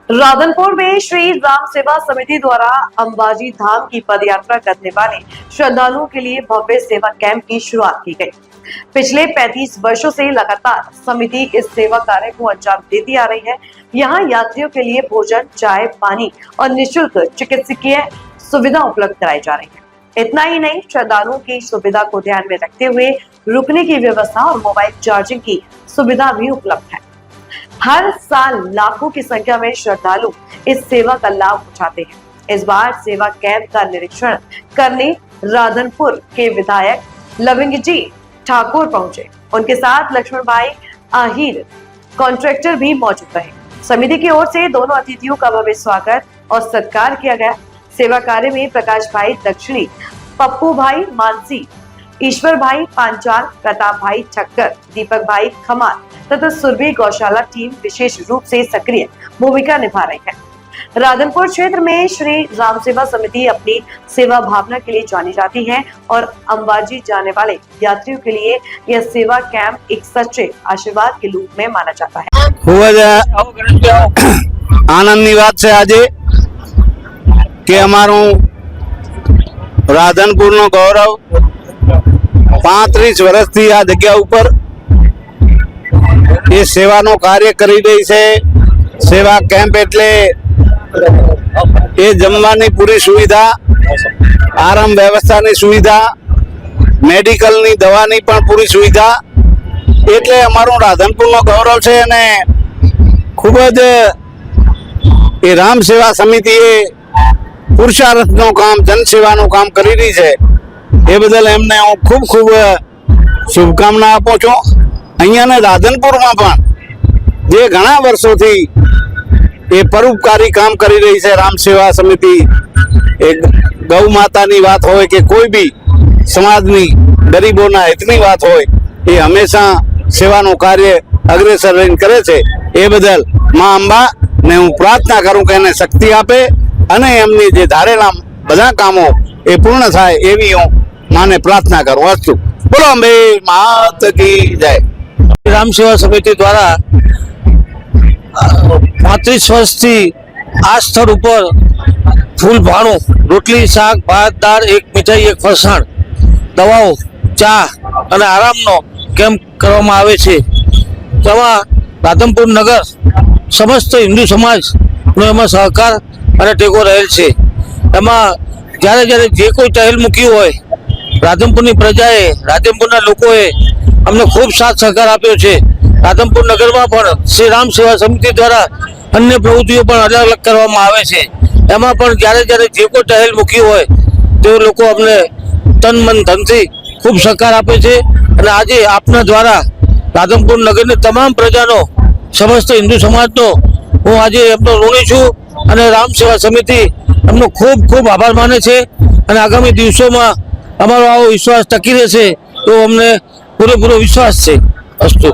राधनपुर में श्री राम सेवा समिति द्वारा अंबाजी धाम की पदयात्रा करने वाले श्रद्धालुओं के लिए भव्य सेवा कैंप की शुरुआत की गई। पिछले 35 वर्षों से लगातार समिति इस सेवा कार्य को अंजाम देती आ रही है। यहाँ यात्रियों के लिए भोजन, चाय, पानी और निःशुल्क चिकित्सकीय सुविधा उपलब्ध कराई जा रही है। इतना ही नहीं, श्रद्धालुओं की सुविधा को ध्यान में रखते हुए रुकने की व्यवस्था और मोबाइल चार्जिंग की सुविधा भी उपलब्ध है। हर साल लाखों की संख्या में श्रद्धालु इस सेवा का लाभ उठाते हैं। इस बार सेवा कैंप का निरीक्षण करने राधनपुर के विधायक लविंग जी ठाकुर पहुंचे। उनके साथ लक्ष्मण भाई आहिर कॉन्ट्रैक्टर भी मौजूद रहे। समिति की ओर से दोनों अतिथियों का भव्य स्वागत और सत्कार किया गया। सेवा कार्य में प्रकाश भाई दक्षिणी, पप्पू भाई मानसी, ईश्वर भाई पांचाल, प्रताप भाई ठक्कर, दीपक भाई खमार तथा सुरभि गौशाला टीम विशेष रूप से सक्रिय भूमिका निभा रही है। राधनपुर क्षेत्र में श्री राम सेवा समिति अपनी सेवा भावना के लिए जानी जाती है और अंबाजी जाने वाले यात्रियों के लिए यह सेवा कैंप एक सच्चे आशीर्वाद के रूप में माना जाता है। खूब आनंदनी बात है आज के अमारू राधनपुर नो गौरव 35 वर्ष थी आ जगह ऊपर ये सेवा नो कार्य करी रही है। सेवा कैंप एटले ये जमवानी पूरी सुविधा, आराम व्यवस्था नी सुविधा, मेडिकल नी दवा नी पण पूरी सुविधा एटले अमारू राधनपुर नो गौरव है। अने खूब ज ये राम सेवा समिति पुरुषार्थ नो काम, जन सेवा नो काम करी रही है। ये बदल एमने हूँ खूब खूब शुभकामना आपू छू। अहींया ने राधनपुर में पण जे घणा वर्षों थी ये परोपकारी काम करी रही है राम सेवा समिति। एक गौ माता नी बात होय के कोई भी समाज नी गरीबों ना हितनी बात होय, ये हमेशा सेवा नो कार्य अग्रेसर रहीने करे छे। ए बदल मां अंबा ने हूँ प्रार्थना करूं के एने शक्ति आपे अने एमनी जे धारेला बधा कामों ए पूर्ण थाय एवी हूँ माने प्रार्थना करूं। अस्तु। बोलो अंबे मात की जय। राम सेवा समिति द्वारा 35 वर्ष थी आ स्थल पर फूल भाणु, रोटली, शाक, भात, दाळ, एक मीठाई, एक फरसाण, दवाओ, चा અને આરામનો કેમ્પ કરવામાં આવે છે। તેમાં રાધનપુર નગર સમસ્ત હિન્દુ સમાજનો એમાં સહકાર અને ટેકો રહેલ છે। એમાં જ્યારે જ્યારે જે કોઈ ટહેલ મૂક્યું હોય, રાધનપુરની પ્રજાએ, રાધનપુરના લોકોએ અમને ખૂબ સાથ સહકાર આપ્યો છે। રાધનપુર નગરમાં પણ શ્રી રામ સેવા સમિતિ દ્વારા અન્ય પ્રવૃત્તિઓ પણ અલગ અલગ કરવામાં આવે છે। એમાં પણ જ્યારે જ્યારે જે કોઈ ટહેલ મૂકી હોય તે લોકો અમને તન મન ધનથી ખૂબ સહકાર આપે છે। અને આજે આપના દ્વારા રાધનપુર નગરની તમામ પ્રજાનો, સમસ્ત હિન્દુ સમાજનો હું આજે એમનો ઋણી છું અને રામ સેવા સમિતિ એમનો ખૂબ ખૂબ આભાર માને છે। અને આગામી દિવસોમાં અમારો આવો વિશ્વાસ ટકી રહેશે તો અમને પૂરેપૂરો વિશ્વાસ છે। અસ્તુ।